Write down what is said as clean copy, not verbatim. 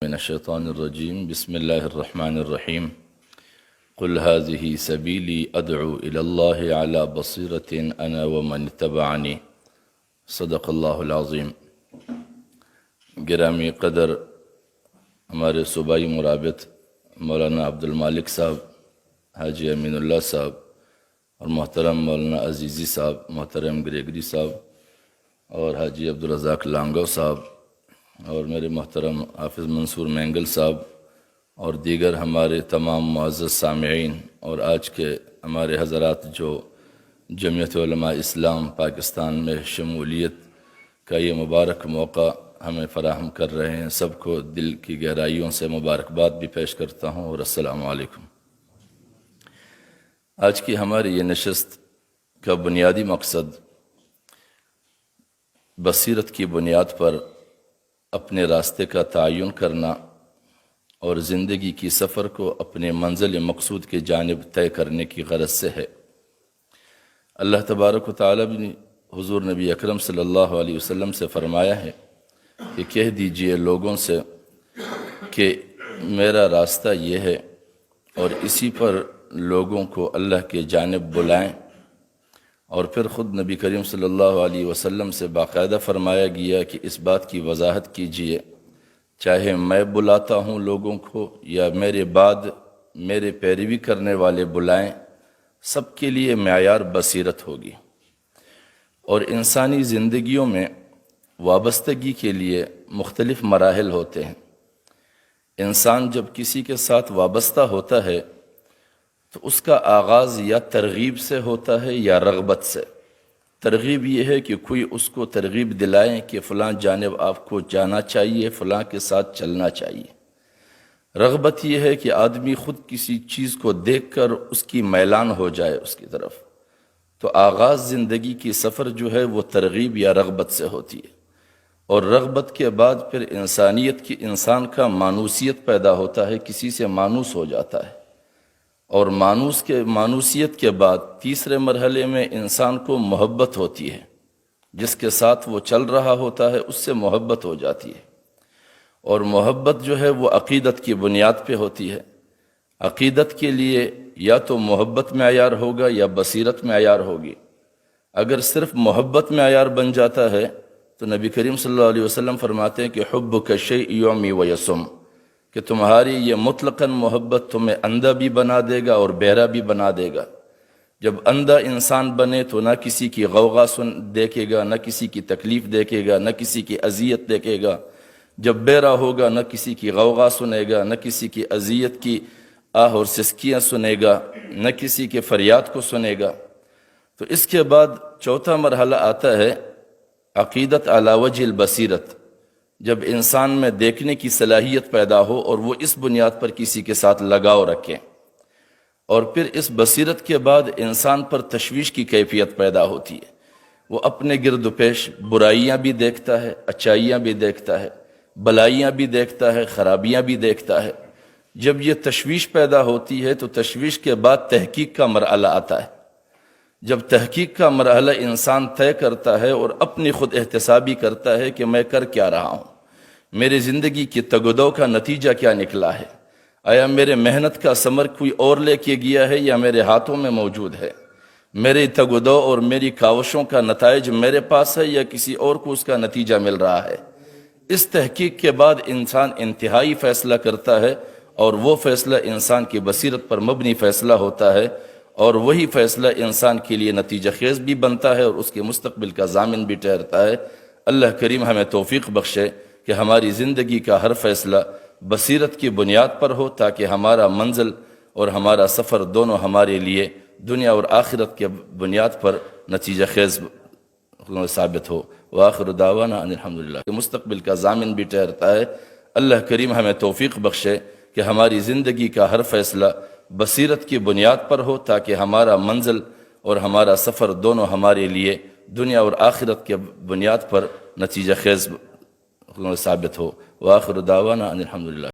من الشيطان الرجيم بسم الله الرحمن الرحيم قل هذه سبيلي أدعو إلى الله على بصيرة أنا ومن اتبعني صدق اللہ العظیم۔ گرامی قدر ہمارے صوبائی مرابط مولانا عبد المالک صاحب، حاجی امین اللہ صاحب اور محترم مولانا عزیزی صاحب، محترم گریگری صاحب اور حاجی عبدالرزاق لانگو صاحب اور میرے محترم حافظ منصور مینگل صاحب اور دیگر ہمارے تمام معزز سامعین اور آج کے ہمارے حضرات جو جمعیت علماء اسلام پاکستان میں شمولیت کا یہ مبارک موقع ہمیں فراہم کر رہے ہیں، سب کو دل کی گہرائیوں سے مبارکباد بھی پیش کرتا ہوں اور السلام علیکم۔ آج کی ہماری یہ نشست کا بنیادی مقصد بصیرت کی بنیاد پر اپنے راستے کا تعین کرنا اور زندگی کی سفر کو اپنے منزل مقصود کی جانب طے کرنے کی غرض سے ہے۔ اللہ تبارک و تعالیٰ بھی حضور نبی اکرم صلی اللہ علیہ وسلم سے فرمایا ہے کہ کہہ دیجئے لوگوں سے کہ میرا راستہ یہ ہے اور اسی پر لوگوں کو اللہ کے جانب بلائیں، اور پھر خود نبی کریم صلی اللہ علیہ وسلم سے باقاعدہ فرمایا گیا کہ اس بات کی وضاحت کیجئے چاہے میں بلاتا ہوں لوگوں کو یا میرے بعد میرے پیروی کرنے والے بلائیں، سب کے لیے معیار بصیرت ہوگی۔ اور انسانی زندگیوں میں وابستگی کے لیے مختلف مراحل ہوتے ہیں۔ انسان جب کسی کے ساتھ وابستہ ہوتا ہے تو اس کا آغاز یا ترغیب سے ہوتا ہے یا رغبت سے۔ ترغیب یہ ہے کہ کوئی اس کو ترغیب دلائیں کہ فلاں جانب آپ کو جانا چاہیے، فلاں کے ساتھ چلنا چاہیے۔ رغبت یہ ہے کہ آدمی خود کسی چیز کو دیکھ کر اس کی میلان ہو جائے اس کی طرف۔ تو آغاز زندگی کی سفر جو ہے وہ ترغیب یا رغبت سے ہوتی ہے، اور رغبت کے بعد پھر انسان کا مانوسیت پیدا ہوتا ہے، کسی سے مانوس ہو جاتا ہے، اور مانوسیت کے بعد تیسرے مرحلے میں انسان کو محبت ہوتی ہے، جس کے ساتھ وہ چل رہا ہوتا ہے اس سے محبت ہو جاتی ہے، اور محبت جو ہے وہ عقیدت کی بنیاد پہ ہوتی ہے۔ عقیدت کے لیے یا تو محبت معیار ہوگا یا بصیرت معیار ہوگی۔ اگر صرف محبت معیار بن جاتا ہے تو نبی کریم صلی اللہ علیہ وسلم فرماتے ہیں کہ حبک شیء یعمی و یسم، کہ تمہاری یہ مطلقاً محبت تمہیں اندھا بھی بنا دے گا اور بہرا بھی بنا دے گا۔ جب اندھا انسان بنے تو نہ کسی کی غوغا دیکھے گا، نہ کسی کی تکلیف دیکھے گا، نہ کسی کی اذیت دیکھے گا۔ جب بہرا ہوگا نہ کسی کی غوغا سنے گا، نہ کسی کی اذیت کی آہ اور سسکیاں سنے گا، نہ کسی کے فریاد کو سنے گا۔ تو اس کے بعد چوتھا مرحلہ آتا ہے عقیدت علی وجہ البصیرت، جب انسان میں دیکھنے کی صلاحیت پیدا ہو اور وہ اس بنیاد پر کسی کے ساتھ لگاؤ رکھے، اور پھر اس بصیرت کے بعد انسان پر تشویش کی کیفیت پیدا ہوتی ہے۔ وہ اپنے گرد و پیش برائیاں بھی دیکھتا ہے، اچھائیاں بھی دیکھتا ہے، بلائیاں بھی دیکھتا ہے، خرابیاں بھی دیکھتا ہے۔ جب یہ تشویش پیدا ہوتی ہے تو تشویش کے بعد تحقیق کا مرحلہ آتا ہے۔ جب تحقیق کا مرحلہ انسان طے کرتا ہے اور اپنی خود احتسابی کرتا ہے کہ میں کر کیا رہا ہوں، میری زندگی کی تگ و دو کا نتیجہ کیا نکلا ہے، آیا میرے محنت کا ثمر کوئی اور لے کے گیا ہے یا میرے ہاتھوں میں موجود ہے، میری تگ و دو اور میری کاوشوں کا نتائج میرے پاس ہے یا کسی اور کو اس کا نتیجہ مل رہا ہے۔ اس تحقیق کے بعد انسان انتہائی فیصلہ کرتا ہے، اور وہ فیصلہ انسان کی بصیرت پر مبنی فیصلہ ہوتا ہے، اور وہی فیصلہ انسان کے لیے نتیجہ خیز بھی بنتا ہے اور اس کے مستقبل کا ضامن بھی ٹھہرتا ہے۔ اللہ کریم ہمیں توفیق بخشے کہ ہماری زندگی کا ہر فیصلہ بصیرت کی بنیاد پر ہو، تاکہ ہمارا منزل اور ہمارا سفر دونوں ہمارے لیے دنیا اور آخرت کے بنیاد پر نتیجہ خیز ثابت ہو۔ وآخر دعوانا ان الحمدللہ، کہ مستقبل کا ضامن بھی ٹھہرتا ہے۔ اللہ کریم ہمیں توفیق بخشے کہ ہماری زندگی کا ہر فیصلہ بصیرت کی بنیاد پر ہو، تاکہ ہمارا منزل اور ہمارا سفر دونوں ہمارے لیے دنیا اور آخرت کے بنیاد پر نتیجہ خیز ثابت ہو۔ وآخر دعوانا ان الحمدللہ۔